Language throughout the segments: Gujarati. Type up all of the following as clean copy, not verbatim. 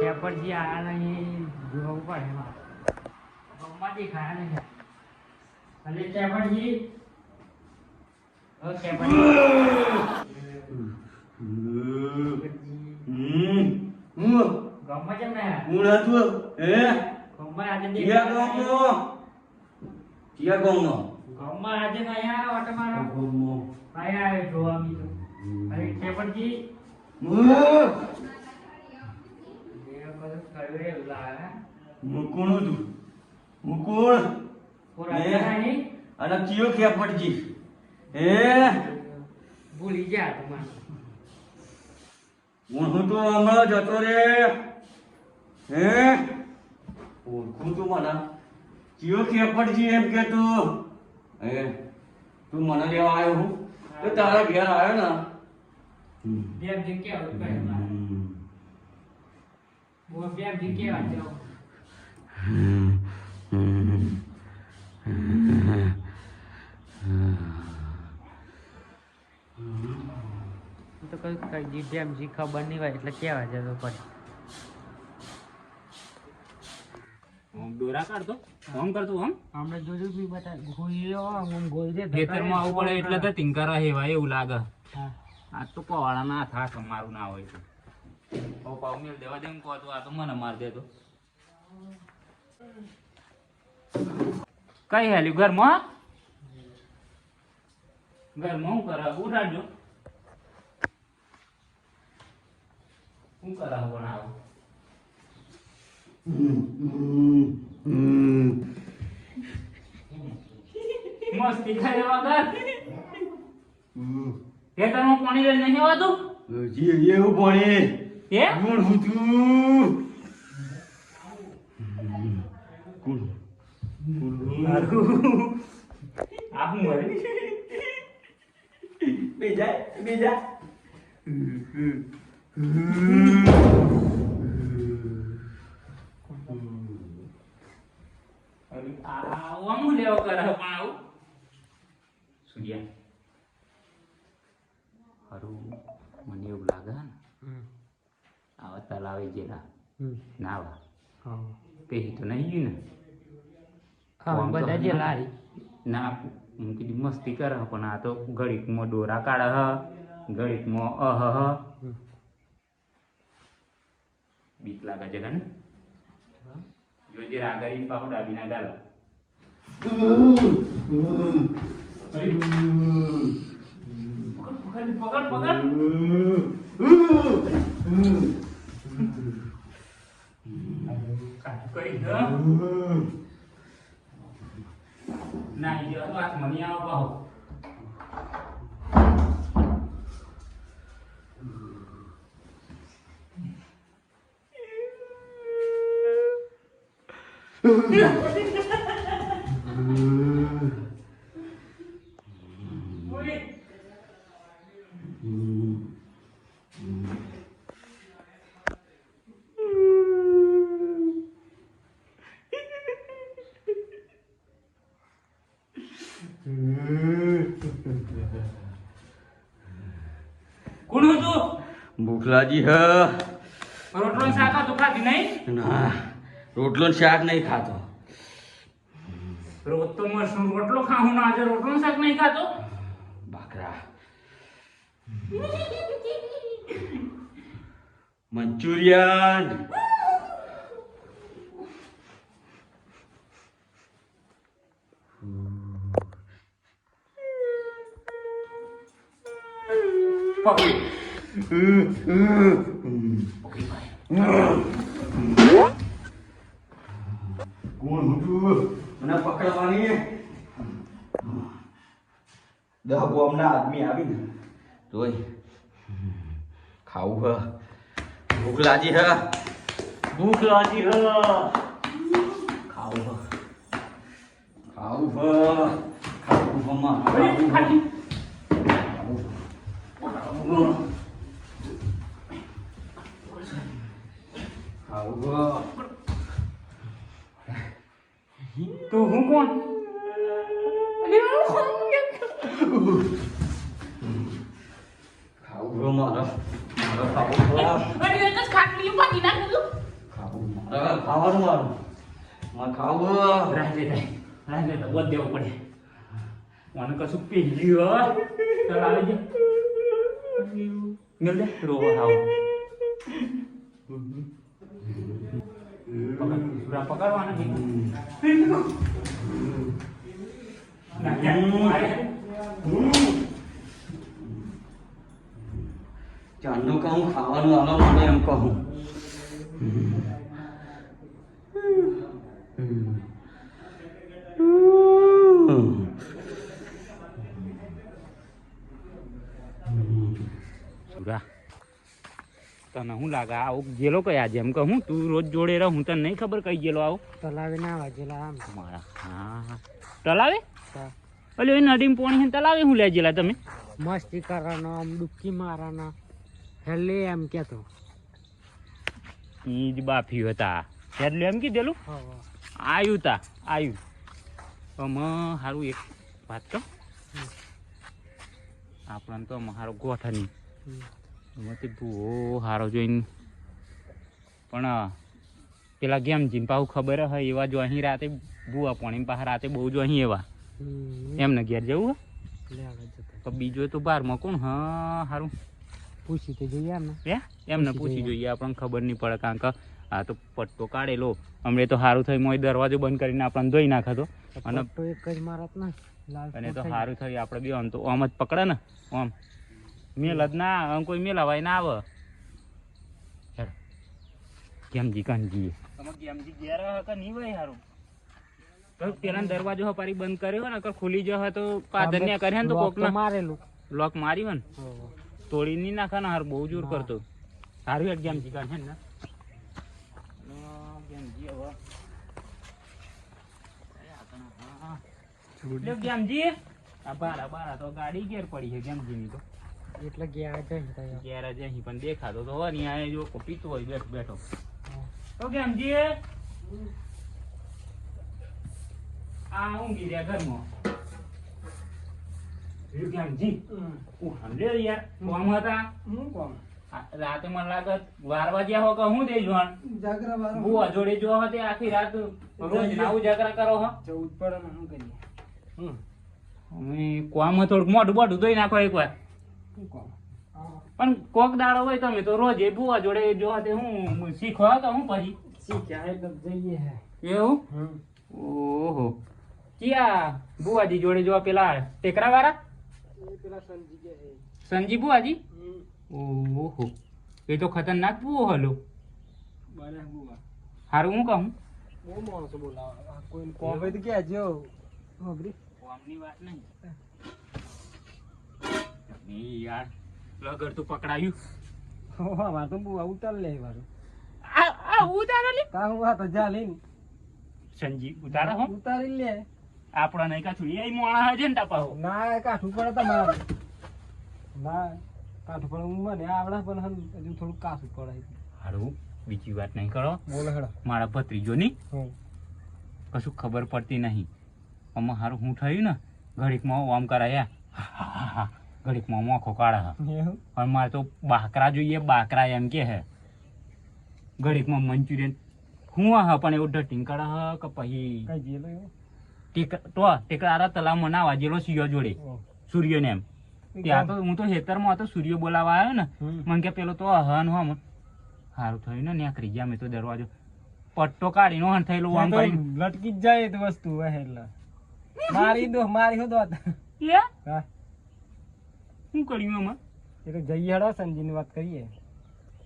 પેપરજી આ નહીં જોવું પડે એમાં ગમવાથી ખાયા નહીં અને પેપરજી ઓકે ગમવા છે ને હું હતું હે ગમવા આજે કિયા ગમનો કિયા ગમનો ગમવા આજે નયા ઓટો મારો ગમનો આયા જોવા મી અરે પેપરજી મુકુણ હતું મુકુણ અને કયો ખેપડજી હે ભૂલી જા તમારે હું તો હમણાં જતો રે હે ઓળખું તું મને કયો ખેપડજી એમ કે તું હે તું મને લેવા આવ્યો હું તો તારા ઘેર આવ્યો ને બેમ જગ્યા હોય वो बेम दिखे आते हो तो कई जी बेम जी खबर नहीं હોય એટલે કેવા જતો પડે હું દોરા કાઢતો ફોન કરતો હમ આપણે જોજો બી બતા ગોળીઓ આમ ગોળ દે ખેતરમાં આવું પડે એટલે તો તિંકારા હેવા એવું લાગે હા આ તો પવાળા ના થાક મારું ના હોય તો પાવ મેલ દેવા દે કહો તો આ તો મને માર દે તો કઈ હેલ્યું ઘરમાં હું કરા ઉડાડજો હું કરા પણ આવું મસ્તી ખાઈ વગર ખેતરમાં પાણી લઈને નહીં આવતું એવું ભણે એ કોણ હતું કોણ આપું મરે બેજા આવું લેવો કરે પણ આવું સૂર્યા હારું મને એવું લાગે ને આવા તલાવે જેલા નાવા પેહી તો નહીં ગયું ને હા બધા જે લારી ના હું કીધું મસ્તી કરે પણ આ તો ઘડીકમાં દોરા કાઢે હ ઘડીકમાં બીક લાગે છે ને જોજે રાગરી પાહુ ડાબી ના ગાલ પકડ પકડ પકડ કરી દો ના જો તો આ મને આવો પાહુ કોણ હતું ભૂખલાજી હ રોટલો શાક તો ખાધી નહીં ના રોટલો ને શાક નહીં ખાતો રોજ તો મરશું રોટલો ખાવું ના આજે રોટલો શાક નહીં ખાતો બાકરા મંચુરિયન પકડી કોણ હતું મને પકડવાની 10 ગોમના આદમી આવીને તોય ખાવું હ ભૂખ લાગી હ ખાવું હ માં ખાલી તું હું કોણ ખાવું મારો ખાવું ખાટલી બાકી નાખું છું. ખાવાનું મારું મારે ખાવું રાહ લેતા બોધ દેવો પડે મને કશું પહેર્યું ચાલ આવે છે મેલ દે રોવો આવ પકડવાના છે ચાંદો કહું ખાવાનું હાલો મને એમ કહું સુરા તને શું લાગે આવું ગેલો કયા જેમ કે હું તું રોજ જોડે રહું હું તને નહીં ખબર કઈ ગેલો આવું તલાવે ના વાજેલા આમ મારા હા તલાવે ઓલે એ નદીમાં પોણી તલાવે હું લે ગયેલા તમે મસ્તી કરવાનો આમ ડૂબકી મારવાનો હેલે એમ કેતો ઈ જ બાફી હતા એટલે એમ કીધેલું આયુ તા આયુ સારું એક વાત કહું આપણને તો મારો ગોઠની એમાંથી ભૂવો હારો જોઈને પણ પેલા ગેમ જીન પાછું ખબર હોય એવા જો અહીં રાતે ભૂવા પાણી પાસે રાતે બહુ જો અહીં એવા એમને ઘેર જવું હે બીજો તો બારમાં કોણ હા સારું પૂછી તો જોઈએ ને એમને પૂછી જોઈએ આપણને ખબર નહીં પડે કારણ કે આ તો પટ્ટો કાઢેલો હમણાં તો સારું થઈ મોય દરવાજો બંધ કરીને આપણને ધોઈ નાખતો અને એક જ મારત ને અને તો સારું થયું આપણે બે આમ તો આમ જ પકડે ને આમ મેલ જ ના આમ કોઈ મેલાવાય ના આવે કેમજી કાનજી તમે કેમજી ઘેર કે નહીં હોય સારું તો પેલા દરવાજો હપારી બંધ કર્યો ને ખુલી જશે તો પાદર ને કરે ને તો કોક મારેલું લોક માર્યું ને તોડી નહીં નાખે ને હારું બહુ જોર કરતો સારું યાર કેમજી કાન છે ને કેમજી હવે કેમજી આ બારા તો ગાડી ઘેર પડી છે કેમજી ની તો એટલે ઘેર જ અહીં પણ દેખાતો તો હોય ને આ જો પીતો હોય બેઠો બેઠો તો કેમજી આ ઊંઘી રહ્યા ઘરમાં કેમજી લે યાર કોમ હતા રાતે મને લાગે વારવા જ્યાં હો કે હું દે જોણ બુઆ જોડે જો હતી આખી રાત રોજ નાવું જાગરા કરો હો જવું પડે ને શું કરીએ કોમ થોડુંક મોઢું બોઢું ધોઈ નાખો એકવાર પણ કોક દાડો હોય તમે તો રોજે બુઆ જોડે જો હતી હું શીખો કે હું પછી શીખ્યા એટલે જઈએ એવું ઓહો ક્યાં બુઆજી જોડે જો પેલા ટેકરા વાળા પેલા સંજી કે સંજી બુઆજી ઓહો એ તો ખતરનાક બુઓ હલો બને બુઆ હારું હું કહું બહુ માણસો બોલાવે કોઈ કોમ હોય તો કહેજો ખબરી કોમની વાત નહીં યાર લગર તું પકડાયું હા મારે તો બુઆ ઉતાર લે મારું આ ઉતારો લે કા હું આ તો જા લઈને સંજી ઉતારા હો ઉતારી લે આપણા નહીં કાઠું એ મોણા હજે ને તાપા હો ના કાઠું પડે તમારે ના કાઠું પડે હું મને આવડે પણ હજુ થોડું કાઠું પડે હારું બીજી વાત નહીં કરો બોલે હેડો મારા ભત્રીજો ની કશું ખબર પડતી નહીં આમાં હારું હું થયું ને ઘડીકમાં ઓમ કરાયા ઘડીકમાં મોખો કાઢે પણ મારે તો બાકરા જોઈએ બાકરા એમ કે હે ઘડીકમાં મંચુરિયન હું હા પણ એવું ઢટીંગ કાઢે હ કે પછી કઈ જેલો એવો ટેકરા તલાવમાં ના વાજેલો સિયો જોડે સૂર્ય ને એમ ત્યાં તો હું તો હેતરમાં હતો સૂર્ય બોલાવા આવ્યો ને મને કે પેલો તો હન હમ સારું થયું ને નેકરી ગયા મેં તો દરવાજો પટ્ટો કાઢીનો હન થયેલો આમ કરી લટકી જ જાય તો વસ્તુ એટલે મારી હો દોત હા શું કર્યું આમાં એ તો જઈએ હેડો સંજી ની વાત કરીએ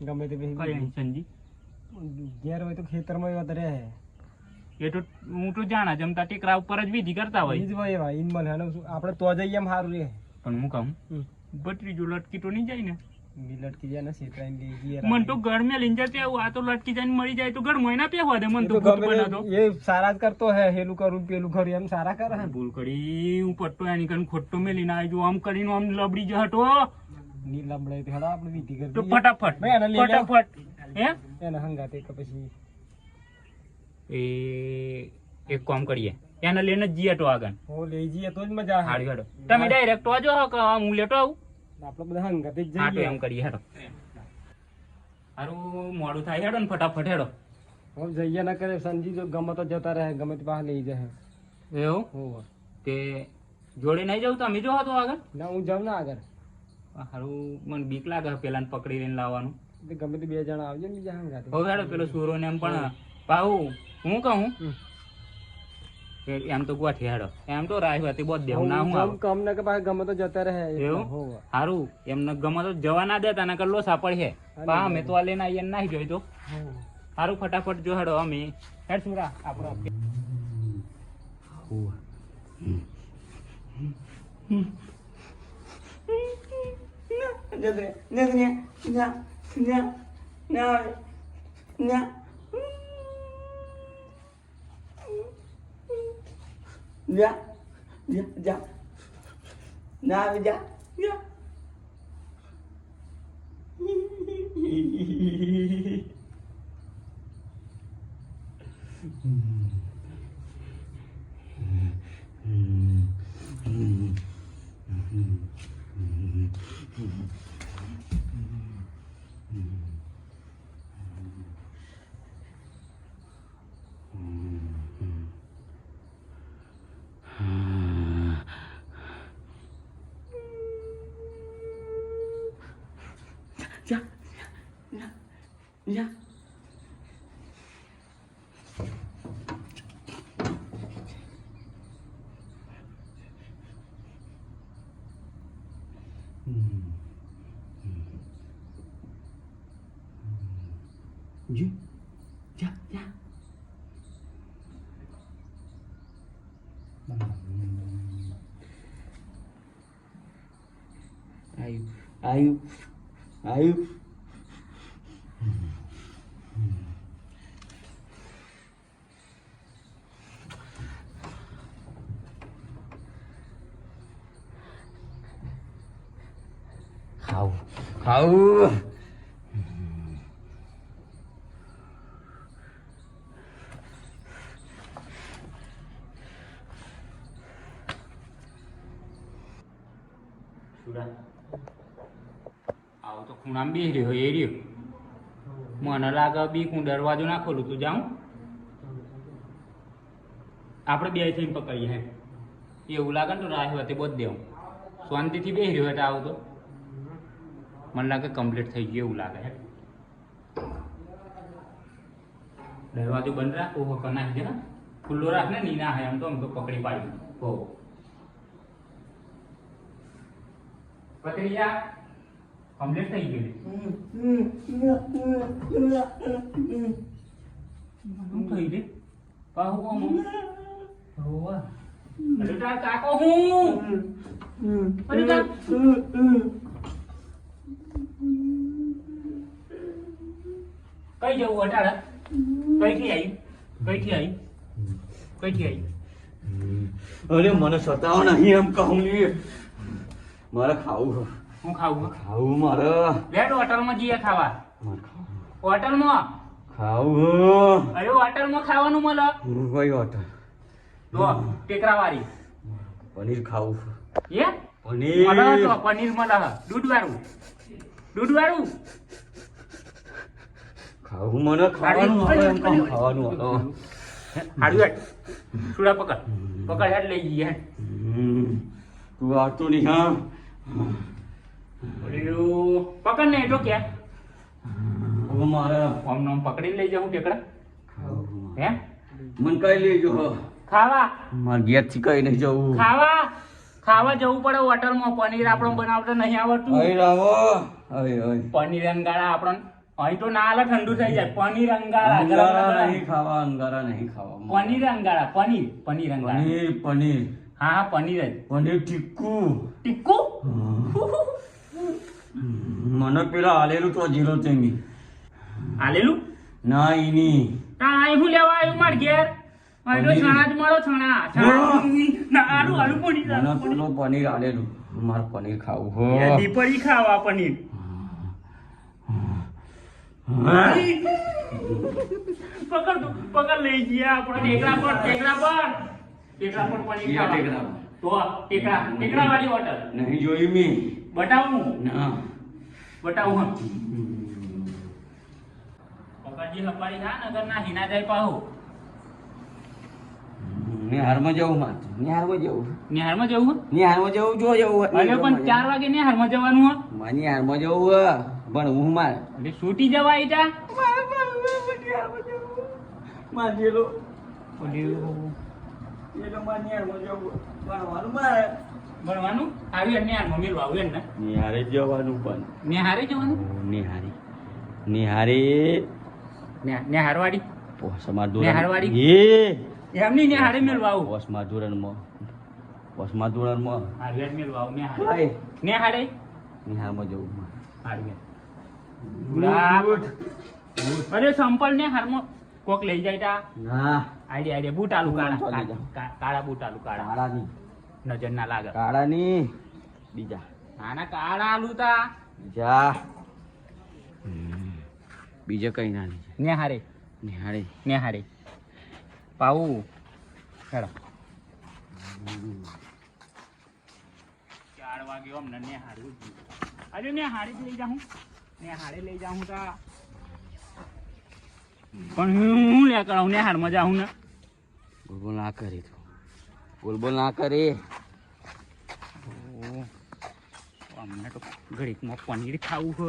ગમે તે કઈ સંજી ઘેર હોય તો ખેતરમાં વાત રહે એ તો હું તો જાણા જમતા ટેકરા ઉપર જ વિધિ કરતા હોય ઈ જ હોય એવા ઈન મળે આપણે તો જઈએ એમ સારું રહે પણ હું કહું બટરીજો લટકી તો નહીં જાય ને લટકી જાય ને છેતરાઈને લઈ મન તો ઘર में લઈને જતે આવું આ તો લટકી જાય મરી જાય તો ઘર મહિના પેવા દે મન તો ભૂત બનાતો એ સારા જ કરતો હે હેલું કરું પેલું કરું એમ સારા કરે હે ભૂલ કરી હું પટ્ટો એની કરીને ખોટો મેલીને આવી જો આમ કરીને આમ લબડી જહટો ની લંબડાઈ તો હેડા આપણે વિધિ કરી તો ફટાફટ ફટાફટ હે એને હંગાતે કે પછી એ એક કામ કરીએ એને લઈને જ જઈએ તો આગળ ઓ લઈ જઈએ તો જ મજા આવે હાડી હેડો તમે ડાયરેક્ટ આજો કે હું લેતો આવું આપણે બધા હંગાતે જ હા તો જઈએ એમ કરીએ હેડો હારું મોડું થાય હેડો ને ફટાફટ હેડો. હવે જઈએ ના કરે સંજી જો ગમે તો જતા રહે ગમે તે બહાર લઈ જાય એવું હોવ તે જોડે નહીં જાઉં તો અમે જો હતો આગળ. ના હું જાઉં ના આગળ હારું મને બીક લાગે પેલાને પકડી લઈને લાવવાનું. તે ગમે તે 2 જણા આવજો ને બીજા હંગાતે હવે હેડો પેલો સુરો ને એમ પણ પાહુ હું કહું કે એમ તો ગોઠી હેડો એમ તો રાહવાતી બોધ દેવું ના હું આવું કમ ને કે પાસે ગમે તો જતા રહે એવું હોવ હારું એમને ગમે તો જવા ના દેતા ના કર લોસા પડે પા અમે તો આ લઈને આવીએ નાહી જોઈ તો હારું ફટાફટ જો હેડો અમે હેડ સુરા આપણો આયુ ખાવું આવું તો ખૂણામાં બેસી રહ્યો એ રહ્યો મને લાગે બી હું દરવાજો ના ખોલું તું જાઉં આપણે બે થઈને પકડીએ હે એવું લાગે ને તો રાહવાતી બોધ દેવું શાંતિથી બેસી રહ્યો એટલે આવું તો મને લાગે કમ્પ્લીટ થઈ ગયું એવું લાગે હે દરવાજો બંધ રાખ ઓહો નાખી દે ને ખુલ્લો રાખ ને ની ના હે આમ તો પકડી પાડી હો પતરીયા કમ્પ્લીટ થઈ ગયું શું થઈ ગયું પાહુ કોમ હોવા અરે તાર કાકો હું અરે તાર કઈ જવું અટાડા કઈથી આવી અરે મને સતાવો નહીં એમ કહું ને મારે ખાવું હું ખાવું મારે બેઠ હોટલમાં જઈએ ખાવા મારે ખાવું હોટલમાં ખાવું અરે હોટલમાં ખાવાનું મળે કઈ હોટલ તો ટેકરા વાળી પનીર ખાવું એ પનીર મળે તો પનીર મળે દૂધ વાળું ખાવું મને ખાવાનું આવે એમ કહું ખાવાનું હતો હાડું હેડ સુડા પકડ હેડ લઈ જઈએ તું આવતો નહીં હા પકડ ને તો ક્યાં મારે આમ નામ પકડી લઈ જાઉં ટેકડા હે મને કઈ લેજો ખાવા મારે ઘેર થી કઈ નહીં જવું ખાવા જવું પડે હોટલમાં પનીર આપણો બનાવતા નહીં આવડતું અહીં આવો પનીર અંગારા આપણને અહીં તો ના હાલે ઠંડુ થઈ જાય પનીર અંગારા નહીં ખાવા પનીર અંગારા પનીર અંગારા પનીર હા પનીર જ પનીર ટીક્કું મને પેલા આલેલું તો જીરો તેમી આલેલું ના ઈની તા આઈ હું લેવા આવ્યું માર ઘેર અહીં તો છણા જ મળો છણા ના આલુ પનીર મને પેલો પનીર આલેલું મારે પનીર ખાવું હો દીપડી ખાવા પનીર પકડ લઈ ગયા આપણે ટેકરા પર પનીર ખાવા તો ટેકરા વાળી હોટલ નહીં જોઈ મી બતાવું ના બતાવું જલ્દી હપાડી ખા નગર ના હિના જાય પાહો નિહારમાં જવું મારે નિહારમાં જવું નિહારમાં જવું નિહારમાં જવું જો જવું અરે પણ 4 વાગે નિહારમાં જવાનું હો મારે નિહારમાં જવું પણ હું મારે એટલે છૂટી જવા ઈટા મારેલો ભણવાનું આવ્યું નિહારમાં મેળવા આવ્યું ને નિહારે જવાનું પણ નિહારે જવાનું નિહારી નિહારી નિહારવાડી પોસમાં નિહારવાડી? એમની નિહારે મેળવા આવું પોસમાં ધોરણમાં હારવેર મેળવા આવું નિહારે નિહારે નિહારમાં જવું હારવેર અરે સંપલ ને હારમાં કોક લઈ જાય તા ના આઈડિયા બૂટ આલુ ચાલી કાળા બૂટ આલુ કાળા કાળાની નજર ના લાગે કાળાની બીજા આના કાળા આલુ તા જા બીજે કઈ ના લીધે નિહારે નિહાળી નિહારે પાઉ હેડો 4 વાગ્યો અમને નિહારું અરે નિહારી લઈ જાઉં નિહારે લઈ જાઉં તા પણ હું લે કરાવું નિહારમાં જાઉં ને બોલ ના કરી તું બોલ ના કરી અમને તો ઘડીકમાં પનીર ખાવું છે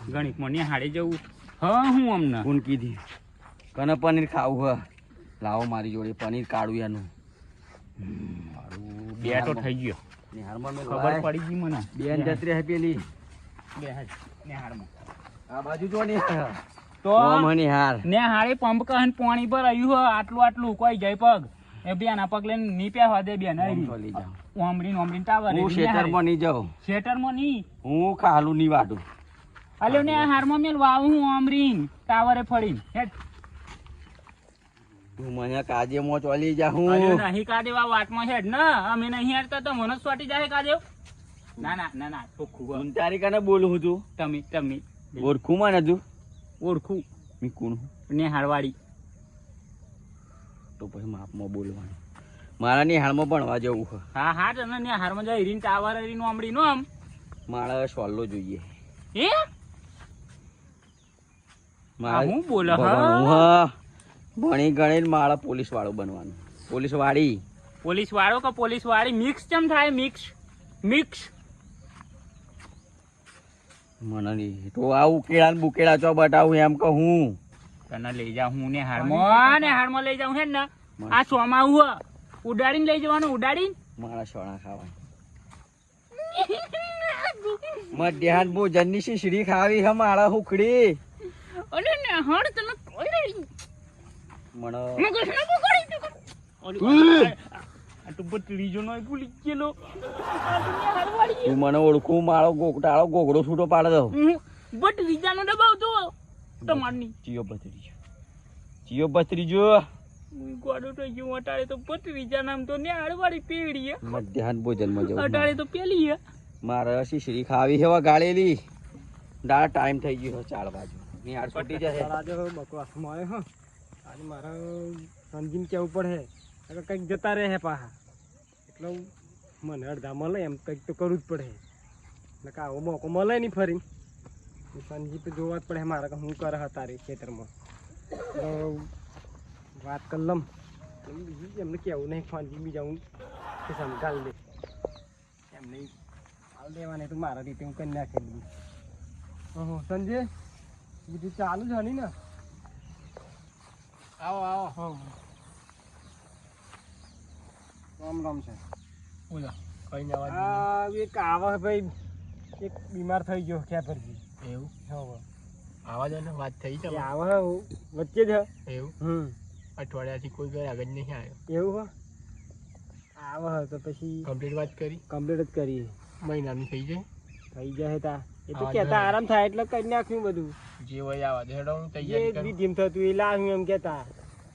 ઘડીકમાં નિહાળે જવું હા હું અમને કોણ કીધી કને પનીર ખાવું હ લાવો મારી જોડે પનીર કાઢું એનું બે તો થઈ ગયો નિહારમાં મેં ખબર પડી ગઈ મને બેન જત્રી હે પેલી બે નિહાળમાં આ બાજુ જો નિહાર તો નિહાર નિહાળે પંપ કહન પાણી પર આવ્યું હ આટલું કોઈ જાય પગ એ બેના પગ લઈને નીપ્યા હોય દે બેન લઈ જાઉં ઓમરીન ટાવર હું ખેતરમાં નહીં જાઉં શેટરમાં નહીં હું ખાલું નહીં વાટું અલ્યો ને હારમાં મેલ વાવું હું ઓમરીન ટાવરે ફરીને હેડ તું મને કાજે મો ચોલી જા અલ્યો હું નહીં કાદેવા વાટમાં હેડ ને અમે નહીં હેડતા તો મને સ્વાટી જાય કાદેવ ના ચોખ્ખું હું તારી કને બોલું હું તું તમે ઓળખું મને તું ઓળખું મી કોણ નિહાળવાડી તો પછી માપમાં બોલવાનું મારા નિહાળમાં ભણવા જવું છે હા તને નિહાળમાં જાય રીન ટાવર રીન ઓમડી નો આમ મારે સોલ્લો જોઈએ એ મારે હું બોલે ભણવાનું હા ભણી ગણીને મારે પોલીસ વાળો બનવાનું પોલીસ વાળી પોલીસ વાળો કે પોલીસ વાળી મિક્સ કેમ થાય મિક્સ મને નહીં તો આ ઉકેળા ને બુકેળા ચો બતાવું એમ કહું તને લઈ જાઉં હું નિહાળમાં લઈ જાઉં હે ને આ સોમાં આવું ઉડાડીને લઈ જવાનું ઉડાડીને મારા સોણા ખાવા મધ્યાહન ભોજન ની શીશડી ખાવી હે મારા હુકડી અરે નિહાળ તને કોઈ રહી મને મગજ ના પકડી આ તો બતરી જો નોય ભૂલી ગયેલો આ તો નિહાળવાડી તું મને ઓળખું મારો ગોકટાળો ગોગડો છૂટો પાડે દો બટ રીજાનો દબાવ તો તમારની ચિયો બત્રીજો ગોડો તો જો અટાળે તો બટ રીજા નામ તો નિહાળવાડી પેડી મધ્યાહન ભોજન માં જવું અટાળે તો પેલી હે મારે શીશડી ખાવી છે ગાળેલી દાળ ટાઈમ થઈ ગયો 4 વાગે નિહાળ છૂટી જશે આજે બકવાસમાં આવ્યો હા આજે મારા સંજીને કેવું પડે કંઈક જતા રહે પાહા એટલે મને અડધા મળે એમ કંઈક તો કરવું જ પડે એટલે આવો મોકો મળે નહીં ફરી સંજી તો જોવા જ પડે મારે કે હું કરે તારી ખેતરમાં વાત કરી લમ બીજું એમને કેવું નહીં ફોનજી બીજા હું સમજાવી દે એમ નહીં હાલ દેવાને તો મારા રીતે હું કરી નાખેલી સંજય બીજું ચાલુ છે ને આવો રામ છે બોલો કઈ આ એક આવા ભાઈ એક બીમાર થઈ ગયો ખેપરજી એવું હવે આવા જ વાત થઈ એ આવે વચ્ચે જ એવું અઠવાડિયાથી કોઈ ઘર આગળ નહીં આવ્યો એવું આવે તો પછી કમ્પ્લીટ વાત કરી કમ્પ્લીટ જ કરીએ મહિનાની થઈ જાય તા એ તો કેતા આરામ થાય એટલે કરી નાખ્યું બધું જે હોય આવા દે હેડો હું જે બી જેમ થતું એ લાવ્યું એમ કેતા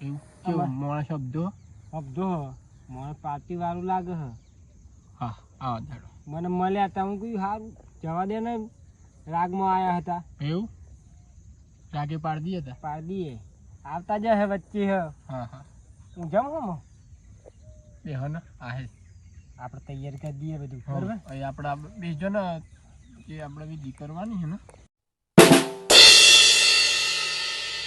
એવું મોણા શબ્દો અબધો મને પાર્ટી વાળું લાગે હ હા આવા દાડો મને મળ્યા હતા હું કહ્યું સારું જવા દે ને રાગમાં આવ્યા હતા એવું રાગે પાડી દઈએ હતા પાડીએ આવતા જ હે વચ્ચે હ હા હું જમ હમ બે હો ને આહે આપણે તૈયારી કરી દઈએ બધું બરાબર બરાબર અહીં આપણે બેસજો ને જે આપણે વિધિ કરવાની છે ને